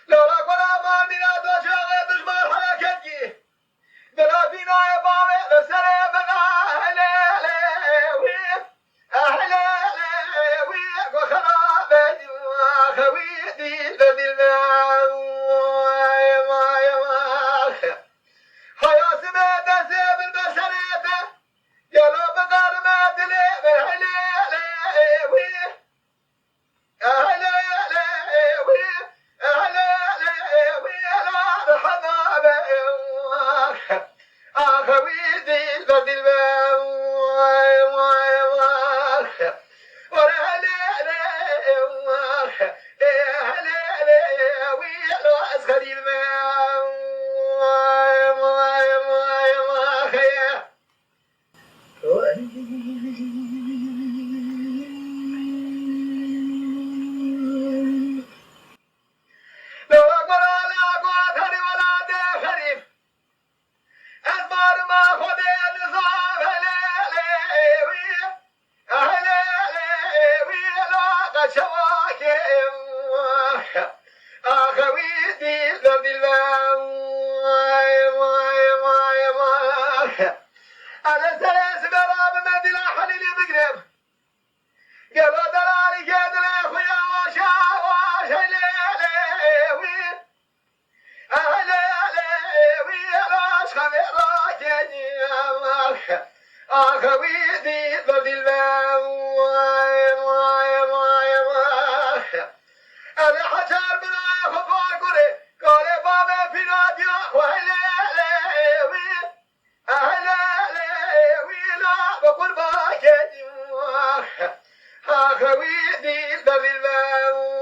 لولا كنا ما بنا دوشة دشمن حركتي بلا فينا يا بابا لسري بقى أهلا وي أهلا وي وخرابي خويتي ذي الماء حيا سمعت سيب البشرية يا لو بقار ما تلي بالحلال وي أهلا وي أهلا وي لا رحمة خويتي ذي الماء خويتي ذي الماء أنا سلاسل براب مدينة حليلي بقرب قالوا دلالي كيدنا يا خويا واشا ليلي أهلي لاش خبير راكني خويتي ذي الماء أنا حجر من خفار قري قال بابا في ناديا وهلي بقول باكي خويتي ذي الماء